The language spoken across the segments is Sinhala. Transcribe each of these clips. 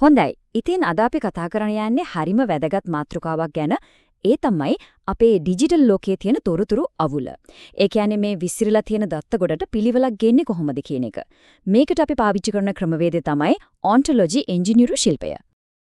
හොඳයි. ඉතින් අද අපි කතා කරන්න යන්නේ හරිම වැදගත් මාතෘකාවක් ගැන. ඒ තමයි අපේ ඩිජිටල් ලෝකයේ තියෙන තොරතුරු අවුල. ඒ කියන්නේ මේ විසිරලා තියෙන දත්ත ගොඩට පිළිවෙලක් ගෙන්නේ කොහොමද කියන එක. මේකට අපි පාවිච්චි කරන ක්‍රමවේදය තමයි ඔන්ටොලොජි ඉංජිනේරු ශිල්පය.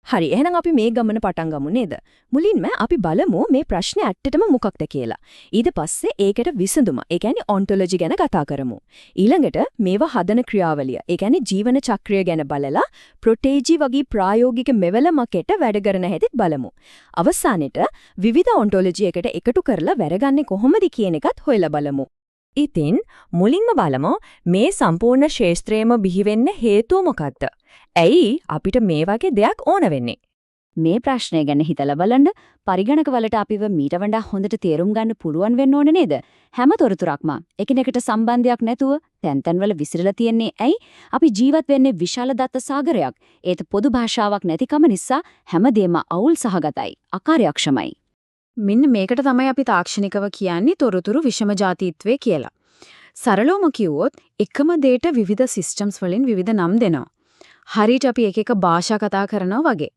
හරි, එහෙනම් අපි මේ ගමන පටන් ගමු නේද? මුලින්ම අපි බලමු මේ ප්‍රශ්නේ ඇත්තටම මොකක්ද කියලා. ඊට පස්සේ ඒකට විසඳුම, ඒ කියන්නේ ඔන්ටොලොජි ගැන කතා කරමු. ඊළඟට මේවා හදන ක්‍රියාවලිය, ඒ කියන්නේ ජීවන චක්‍රය ගැන බලලා ප්‍රොටේජි වගේ ප්‍රායෝගික මෙවලමකට වැඩ කරන හැටි බලමු. අවසානයේට විවිධ ඔන්ටොලොජි එකට එකතු කරලා වැඩගන්නේ කොහොමද කියන එකත් හොයලා බලමු. ඉතින් මුලින්ම බලමු මේ සම්පූර්ණ ශාස්ත්‍රයේම බිහිවෙන්න හේතුව මොකක්ද? ඇයි අපිට මේ වගේ දෙයක් ඕන වෙන්නේ? මේ ප්‍රශ්නය ගැන හිතලා බලන්න පරිගණක වලට අපිව මීට වඩා හොඳට තේරුම් ගන්න පුළුවන් වෙන්න ඕන නේද? හැම තොරතුරක්ම එකිනෙකට සම්බන්ධයක් නැතුව තැන් තැන්වල විසිරලා තියෙන්නේ ඇයි? අපි ජීවත් වෙන්නේ විශාල දත්ත සාගරයක්. ඒත් පොදු භාෂාවක් නැතිකම නිසා හැමදේම අවුල් සහගතයි, අකාර්යක්ෂමයි. මෙන්න මේකට තමයි අපි තාක්ෂණිකව කියන්නේ තොරතුරු විෂමජාතීත්වය කියලා. සරලවම කිව්වොත් එකම දෙයට විවිධ සිස්ටම්ස් වලින් විවිධ නම් දෙනවා. හරියට අපි එක එක භාෂා කතා කරනවා වගේ.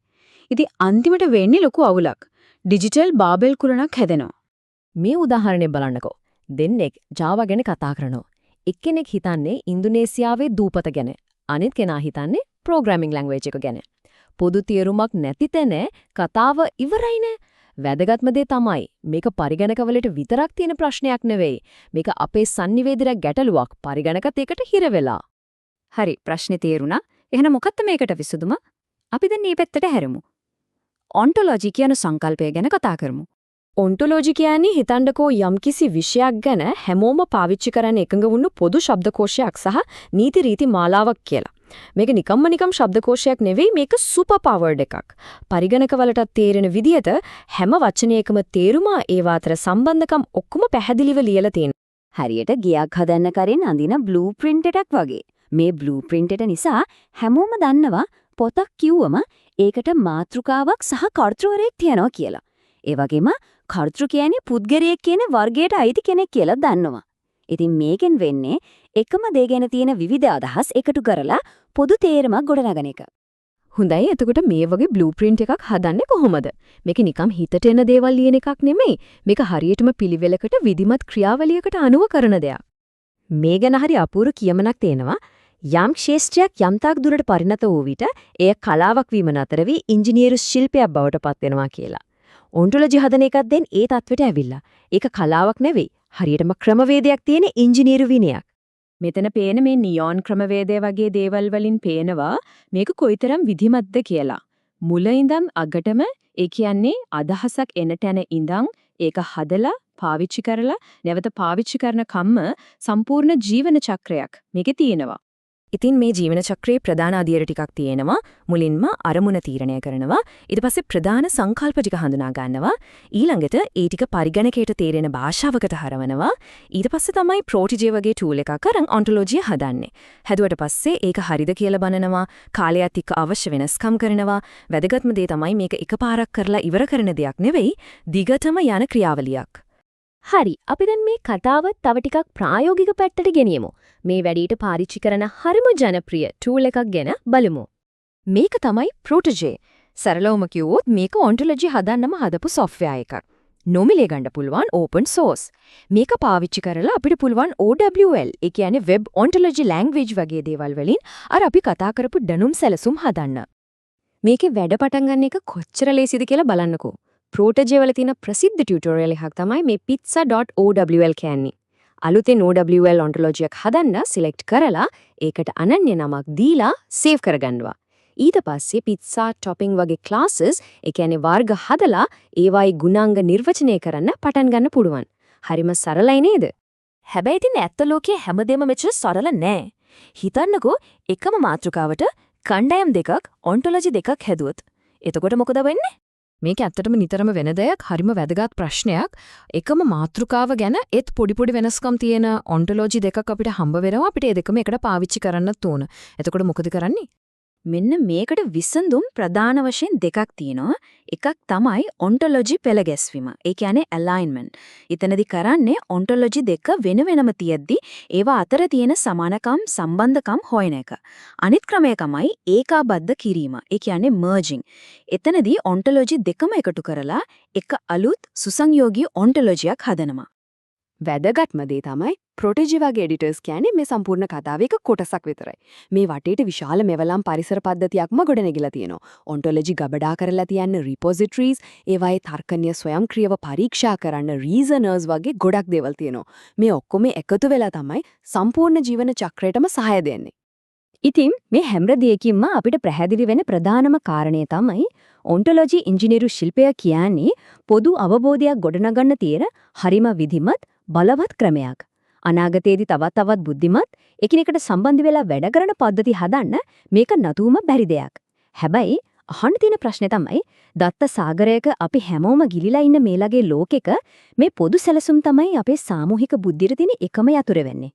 ඉතින් අන්තිමට වෙන්නේ ලොකු අවුලක්. ඩිජිටල් බාබෙල් කුලනක් හැදෙනවා. මේ උදාහරණය බලන්නකෝ. දෙන්නෙක් Java ගැන කතා කරනවා. එක්කෙනෙක් හිතන්නේ ඉන්දුනීසියාවේ දූපත ගැන. අනිත් කෙනා හිතන්නේ ප්‍රෝග්‍රෑමින් ලැන්ග්වේජ් එක ගැන. පොදු තේරුමක් නැති තැන කතාව ඉවරයිනේ. වැදගත්ම දේ තමයි මේක පරිගණකවලට විතරක් තියෙන ප්‍රශ්නයක් නෙවෙයි. මේක අපේ sannivedana ගැටලුවක්. පරිගණකත් එකට හිර වෙලා. හරි, ප්‍රශ්නේ තේරුණා. එහෙනම් මොකක්ද මේකට විසඳුම? අපි දැන් මේ පැත්තට හැරෙමු. ඔන්ටොලොජි කියන සංකල්පය ගැන කතා කරමු. ඔන්ටොලොජි කියන්නේ හිතන්නකෝ යම්කිසි විෂයක් ගැන හැමෝම පාවිච්චි කරන එකඟ වුණු පොදු ශබ්දකෝෂයක් සහ නීති රීති මාලාවක් කියලා. මේක නිකම් ශබ්දකෝෂයක් නෙවෙයි, මේක සුපර් පවර්ඩ් එකක්. පරිගණක වලට තේරෙන විදිහට හැම වචනයකම තේරුම ඒවා අතර සම්බන්ධකම් ඔක්කොම පැහැදිලිව ලියලා තියෙනවා. හරියට ගියක් හදන්න කරින් අඳින බ්ලූ ප්‍රින්ට් එකක් වගේ. මේ බ්ලූ ප්‍රින්ට් එක නිසා හැමෝම දන්නවා පොතක් කිව්වම ඒකට මාතෘකාවක් සහ කර්තෘවරයෙක් තියනවා කියලා. ඒ වගේම කර්තෘ කියන්නේ පුද්ගලයෙක් කියන වර්ගයට අයිති කෙනෙක් කියලා දන්නවා. ඉතින් මේකෙන් වෙන්නේ එකම දේ ගැන තියෙන විවිධ අදහස් එකතු කරලා පොදු තේරුමක් ගොඩනගන එක. හොඳයි, එතකොට මේ වගේ බ්ලූ ප්‍රින්ට් එකක් හදන්නේ කොහොමද? මේක නිකම් හිතට එන දේවල් ලියන එකක් නෙමෙයි. මේක හරියටම පිළිවෙලකට විධිමත් ක්‍රියාවලියකට අනුව කරන දෙයක්. මේ ගැන හරි අපූර්ව කියමනක් තේනවා. යම් ක්ෂේත්‍රයක් යම්තාක් දුරට පරිණත වූ විට එය කලාවක් වීම නතර වී ඉංජිනේරු ශිල්පයක් බවට පත් වෙනවා කියලා. ඔන්ටොලොජි හදන එකක් දැන් ඒ තත්වෙට ඇවිල්ලා. ඒක කලාවක් නෙවෙයි. හරියටම ක්‍රමවේදයක් තියෙන ඉංජිනේරු විනයක්. මෙතන පේන මේ නියොන් ක්‍රමවේදය වගේ දේවල් වලින් පේනවා මේක කොයිතරම් විධිමත්ද කියලා. මුල ඉඳන් අගටම ඒ කියන්නේ අදහසක් එන තැන ඉඳන් ඒක හදලා පාවිච්චි කරලා නැවත පාවිච්චි කරන කම්ම සම්පූර්ණ ජීවන චක්‍රයක් මේකේ තියෙනවා. ඉතින් මේ ජීවන චක්‍රයේ ප්‍රධාන අදියර ටිකක් තියෙනවා. මුලින්ම අරමුණ තීරණය කරනවා. ඊට පස්සේ ප්‍රධාන සංකල්ප ටික හඳුනා ගන්නවා. ඊළඟට ඒ ටික පරිගණකයට තේරෙන භාෂාවකට හරවනවා. ඊට පස්සේ තමයි ප්‍රෝටිජේ වගේ ටූල් එකක් අරන් ඔන්ටොලොජිය හදන්නේ. හැදුවට පස්සේ ඒක හරිද කියලා බලනවා. කාලයත් එක්ක අවශ්‍ය වෙනස්කම් කරනවා. වැදගත්ම දේ තමයි මේක එකපාරක් කරලා ඉවර කරන දෙයක් නෙවෙයි, දිගටම යන ක්‍රියාවලියක්. හරි, අපි දැන් මේ කතාව තව ටිකක් ප්‍රායෝගික පැත්තට ගෙනියමු. මේ වැඩේට පාවිච්චි කරන හරිම ජනප්‍රිය ටූල් එකක් ගැන බලමු. මේක තමයි ප්‍රෝටජේ. සරලවම කිව්වොත් මේක ඔන්ටොලොජි හදන්නම හදපු සොෆ්ට්වෙයාර් එකක්. නොමිලේ ගන්න පුළුවන් ඕපන් සෝස්. මේක පාවිච්චි කරලා අපිට පුළුවන් OWL, ඒ කියන්නේ වෙබ් ඔන්ටොලොජි ලැන්ග්වේජ් වගේ දේවල් වලින් අර අපි කතා කරපු දැනුම් සැලසුම් හදන්න. මේකේ වැඩ පටන් ගන්න එක කොච්චර ලේසිද කියලා බලන්නකෝ. ප්‍රෝටජේ වල තියෙන ප්‍රසිද්ධ ටියුටෝරියල් එකක් තමයි මේ pizza.owl කියන්නේ. අලුතෙන් OWL ඔන්ටොලොජි එකක් හදන්න සිලෙක්ට් කරලා ඒකට අනන්‍ය නමක් දීලා සේව් කරගන්නවා. ඊට පස්සේ pizza topping වගේ classes, ඒ කියන්නේ වර්ග හදලා ඒවායි ගුණාංග නිර්වචනය කරන්න පටන් ගන්න පුළුවන්. හරිම සරලයි නේද? හැබැයි ඉතින් ඇත්ත ලෝකයේ හැමදේම මෙච්චර සරල නෑ. හිතන්නකෝ එකම මාතෘකාවට කණ්ඩායම් දෙකක් ඔන්ටොලොජි දෙකක් හැදුවොත්. එතකොට මොකද වෙන්නේ? මේක ඇත්තටම නිතරම වෙන දෙයක්, හරිම වැදගත් ප්‍රශ්නයක්. එකම මාතෘකාව ගැන ඒත් පොඩි වෙනස්කම් තියෙන ඔන්ටොලොජි දෙකක් අපිට හම්බ වෙනවා. අපිට ඒ දෙකම එකට පාවිච්චි කරන්නත් ඕන. එතකොට මොකද කරන්නේ? මෙන්න මේකට විසඳුම් ප්‍රධාන වශයෙන් දෙකක් තියෙනවා. එකක් තමයි ඔන්ටොලොජි පෙළ ගැස්වීම. ඒ කියන්නේ alignment. එතනදි කරන්නේ ඔන්ටොලොජි දෙක වෙන වෙනම තියෙද්දි ඒවා අතර තියෙන සමානකම් සම්බන්ධකම් හොයන එක. අනිත් ක්‍රමය තමයි ඒකාබද්ධ කිරීම. ඒ කියන්නේ merging. එතනදී ඔන්ටොලොජි දෙකම එකතු කරලා එක අලුත් සුසංයෝගී ඔන්ටොලොජියක් හදනවා. වැදගත්ම දේ තමයි ප්‍රොටෙජි වගේ එඩිටර්ස් කියන්නේ මේ සම්පූර්ණ කතාවේ එක කොටසක් විතරයි. මේ වටේට විශාල මෙවලම් පරිසර පද්ධතියක්ම ගොඩනැගිලා තියෙනවා. ඔන්ටොලොජි ගබඩා කරලා තියන්න රිපොසිටරිස්, ඒවායේ තර්කනීය ස්වයංක්‍රීයව පරීක්ෂා කරන්න රීසනර්ස් වගේ ගොඩක් දේවල් තියෙනවා. මේ ඔක්කොම එකතු වෙලා තමයි සම්පූර්ණ ජීවන චක්‍රයටම සහාය දෙන්නේ. ඉතින් මේ හැම දෙයකින්ම අපිට පැහැදිලි වෙන ප්‍රධානම කාරණය තමයි ඔන්ටොලොජි ඉංජිනේරු ශිල්පය කියන්නේ පොදු අවබෝධයක් ගොඩනගන්න තියෙන හරිම විධිමත් බලවත් ක්‍රමයක්. අනාගතයේදී තවත් බුද්ධිමත් එකිනෙකට සම්බන්ධ වෙලා වැඩ කරන පද්ධති හදන්න මේක නතුවම බැරි දෙයක්. හැබැයි අහන්න තියෙන ප්‍රශ්නේ තමයි දත්ත සාගරයක අපි හැමෝම ගිලිලා ඉන්න මේ ලගේ ලෝකෙක මේ පොදු සැලසුම් තමයි අපේ සාමූහික බුද්ධියට තියෙන එකම යතුරු වෙන්නේ.